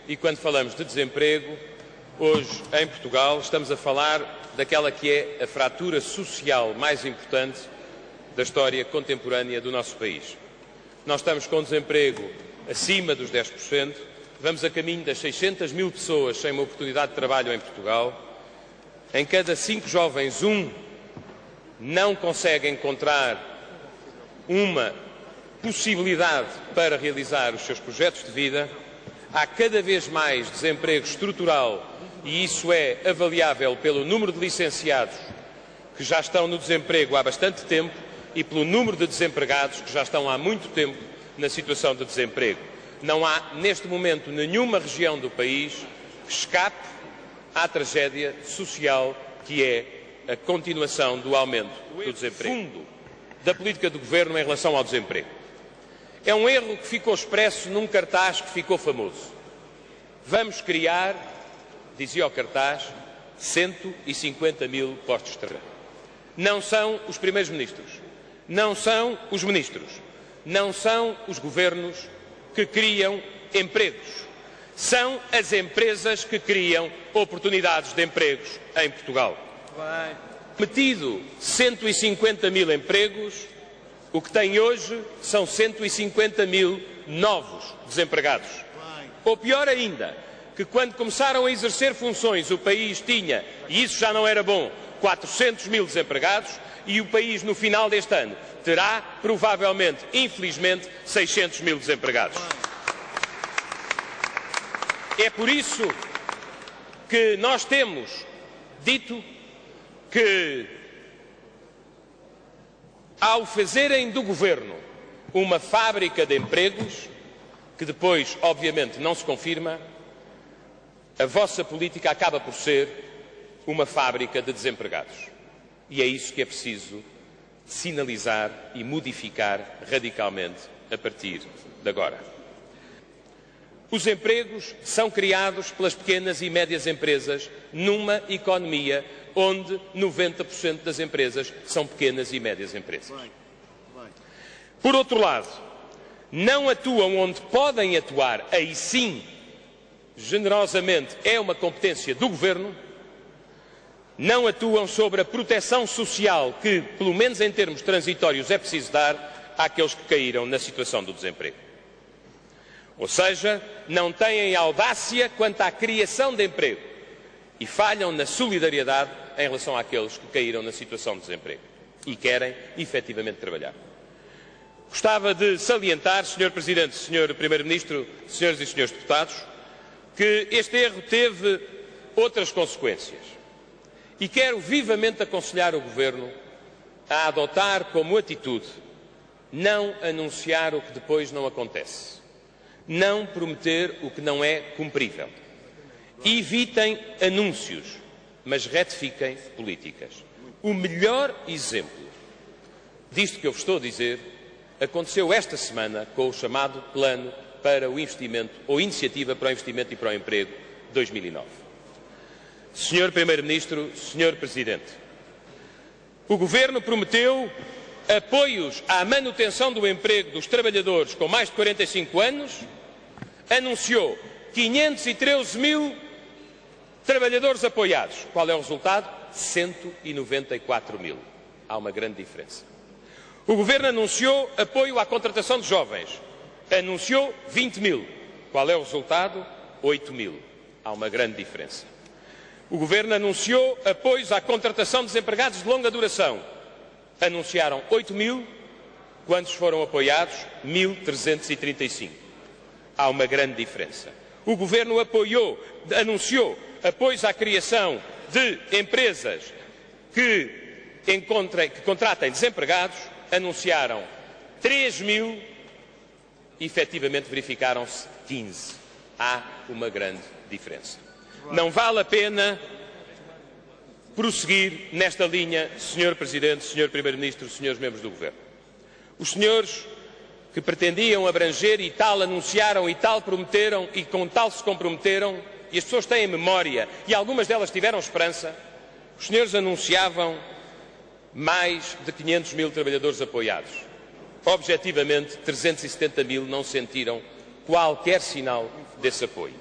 e quando falamos de desemprego, hoje em Portugal estamos a falar daquela que é a fratura social mais importante da história contemporânea do nosso país. Nós estamos com desemprego acima dos 10%, vamos a caminho das 600 mil pessoas sem uma oportunidade de trabalho em Portugal. Em cada 5 jovens, 1 não consegue encontrar uma possibilidade para realizar os seus projetos de vida. Há cada vez mais desemprego estrutural e isso é avaliável pelo número de licenciados que já estão no desemprego há bastante tempo e pelo número de desempregados que já estão há muito tempo na situação de desemprego. Não há, neste momento, nenhuma região do país que escape à tragédia social que é a continuação do aumento do desemprego. Fundo da política do Governo em relação ao desemprego. É um erro que ficou expresso num cartaz que ficou famoso. Vamos criar, dizia o cartaz, 150 mil postos de trabalho. Não são os primeiros ministros, não são os ministros, não são os governos que criam empregos. São as empresas que criam oportunidades de empregos em Portugal. Metido 150 mil empregos, o que tem hoje são 150 mil novos desempregados. Ou pior ainda, que quando começaram a exercer funções o país tinha, e isso já não era bom, 400 mil desempregados e o país no final deste ano terá provavelmente, infelizmente, 600 mil desempregados. É por isso que nós temos dito que, ao fazerem do Governo uma fábrica de empregos, que depois, obviamente, não se confirma, a vossa política acaba por ser uma fábrica de desempregados. E é isso que é preciso sinalizar e modificar radicalmente a partir de agora. Os empregos são criados pelas pequenas e médias empresas numa economia onde 90% das empresas são pequenas e médias empresas. Por outro lado, não atuam onde podem atuar, aí sim, generosamente, é uma competência do Governo, não atuam sobre a proteção social que, pelo menos em termos transitórios, é preciso dar àqueles que caíram na situação do desemprego. Ou seja, não têm audácia quanto à criação de emprego e falham na solidariedade em relação àqueles que caíram na situação de desemprego e querem efetivamente trabalhar. Gostava de salientar, Sr. Presidente, Sr. Primeiro-Ministro, Senhoras e Senhores Deputados, que este erro teve outras consequências e quero vivamente aconselhar o Governo a adotar como atitude não anunciar o que depois não acontece. Não prometer o que não é cumprível. Evitem anúncios, mas retifiquem políticas. O melhor exemplo disto que eu vos estou a dizer aconteceu esta semana com o chamado Plano para o Investimento, ou Iniciativa para o Investimento e para o Emprego 2009. Senhor Primeiro-Ministro, Senhor Presidente, o Governo prometeu apoios à manutenção do emprego dos trabalhadores com mais de 45 anos, anunciou 513 mil trabalhadores apoiados. Qual é o resultado? 194 mil. Há uma grande diferença. O Governo anunciou apoio à contratação de jovens. Anunciou 20 mil. Qual é o resultado? 8 mil. Há uma grande diferença. O Governo anunciou apoios à contratação de desempregados de longa duração. Anunciaram 8 mil, quantos foram apoiados? 1.335. Há uma grande diferença. O Governo anunciou apoios à criação de empresas que contratem desempregados, anunciaram 3 mil, efetivamente verificaram-se 15. Há uma grande diferença. Não vale a pena prosseguir nesta linha, Sr. Presidente, Sr. Primeiro-Ministro, Srs. Membros do Governo. Os senhores que pretendiam abranger e tal anunciaram e tal prometeram e com tal se comprometeram, e as pessoas têm memória e algumas delas tiveram esperança, os senhores anunciavam mais de 500 mil trabalhadores apoiados. Objetivamente, 370 mil não sentiram qualquer sinal desse apoio.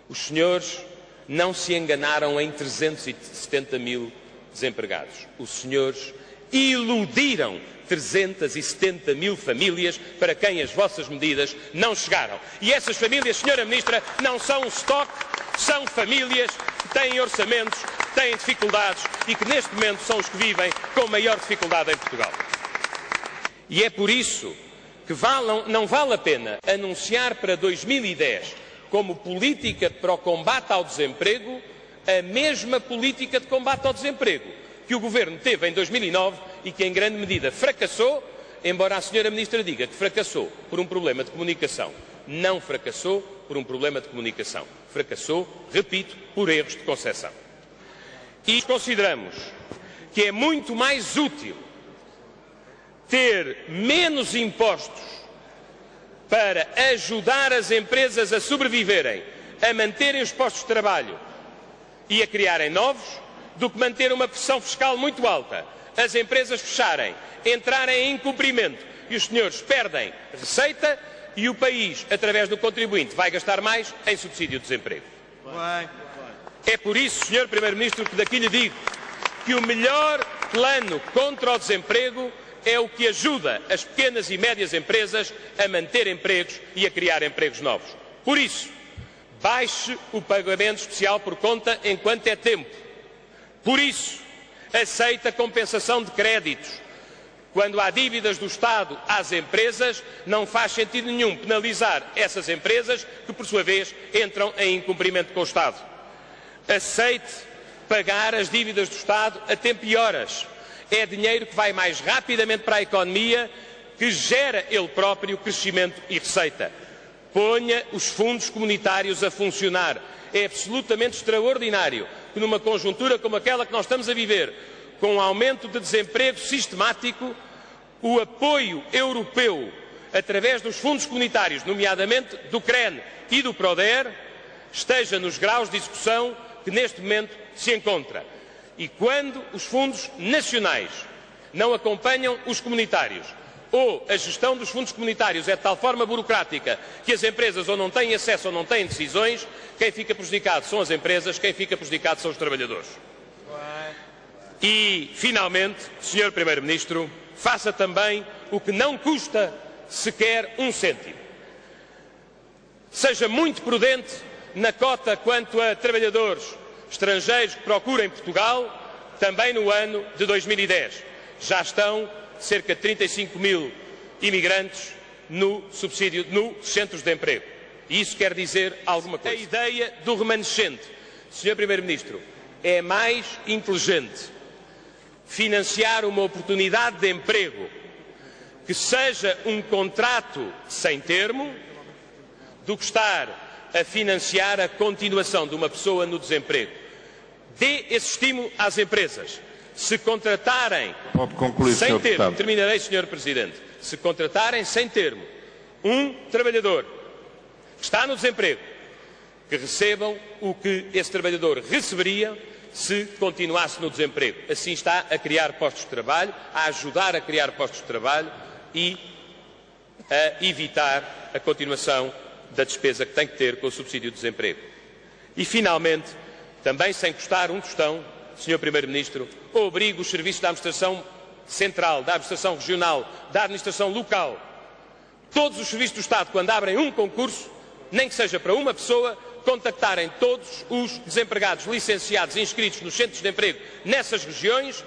Os senhores não se enganaram em 370 mil desempregados. Os senhores iludiram 370 mil famílias para quem as vossas medidas não chegaram. E essas famílias, Senhora Ministra, não são um estoque, são famílias que têm orçamentos, que têm dificuldades e que neste momento são os que vivem com maior dificuldade em Portugal. E é por isso que não vale a pena anunciar para 2010 como política para o combate ao desemprego a mesma política de combate ao desemprego que o Governo teve em 2009 e que em grande medida fracassou, embora a Senhora Ministra diga que fracassou por um problema de comunicação. Não fracassou por um problema de comunicação. Fracassou, repito, por erros de concepção. E consideramos que é muito mais útil ter menos impostos para ajudar as empresas a sobreviverem, a manterem os postos de trabalho e a criarem novos, do que manter uma pressão fiscal muito alta, as empresas fecharem, entrarem em incumprimento e os senhores perdem receita e o país, através do contribuinte, vai gastar mais em subsídio de desemprego. É por isso, Sr. Primeiro-Ministro, que daqui lhe digo que o melhor plano contra o desemprego é o que ajuda as pequenas e médias empresas a manter empregos e a criar empregos novos. Por isso, baixe o pagamento especial por conta enquanto é tempo. Por isso, aceite a compensação de créditos. Quando há dívidas do Estado às empresas, não faz sentido nenhum penalizar essas empresas que, por sua vez, entram em incumprimento com o Estado. Aceite pagar as dívidas do Estado a tempo e horas. É dinheiro que vai mais rapidamente para a economia, que gera ele próprio crescimento e receita. Ponha os fundos comunitários a funcionar. É absolutamente extraordinário que numa conjuntura como aquela que nós estamos a viver, com um aumento de desemprego sistemático, o apoio europeu, através dos fundos comunitários, nomeadamente do CREN e do PRODER, esteja nos graus de execução que neste momento se encontra. E quando os fundos nacionais não acompanham os comunitários, ou a gestão dos fundos comunitários é de tal forma burocrática que as empresas ou não têm acesso ou não têm decisões, quem fica prejudicado são as empresas, quem fica prejudicado são os trabalhadores. E, finalmente, Sr. Primeiro-Ministro, faça também o que não custa sequer um cêntimo. Seja muito prudente na cota quanto a trabalhadores estrangeiros que procurem Portugal, também no ano de 2010. Já estão cerca de 35 mil imigrantes no centros de emprego. E isso quer dizer alguma coisa. A ideia do remanescente, Sr. Primeiro-Ministro, é mais inteligente financiar uma oportunidade de emprego que seja um contrato sem termo do que estar a financiar a continuação de uma pessoa no desemprego. Dê esse estímulo às empresas. Se contratarem sem termo, terminarei, Sr. Presidente, se contratarem sem termo um trabalhador que está no desemprego, que recebam o que esse trabalhador receberia se continuasse no desemprego. Assim está a criar postos de trabalho, a ajudar a criar postos de trabalho e a evitar a continuação da despesa que tem que ter com o subsídio de desemprego. E, finalmente, também sem custar um tostão, Sr. Primeiro-Ministro, obriga os serviços da Administração Central, da Administração Regional, da Administração Local, todos os serviços do Estado, quando abrem um concurso, nem que seja para uma pessoa, contactarem todos os desempregados licenciados e inscritos nos centros de emprego nessas regiões,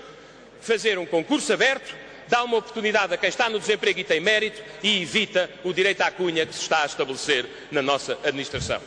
fazer um concurso aberto, dá uma oportunidade a quem está no desemprego e tem mérito e evita o direito à cunha que se está a estabelecer na nossa administração.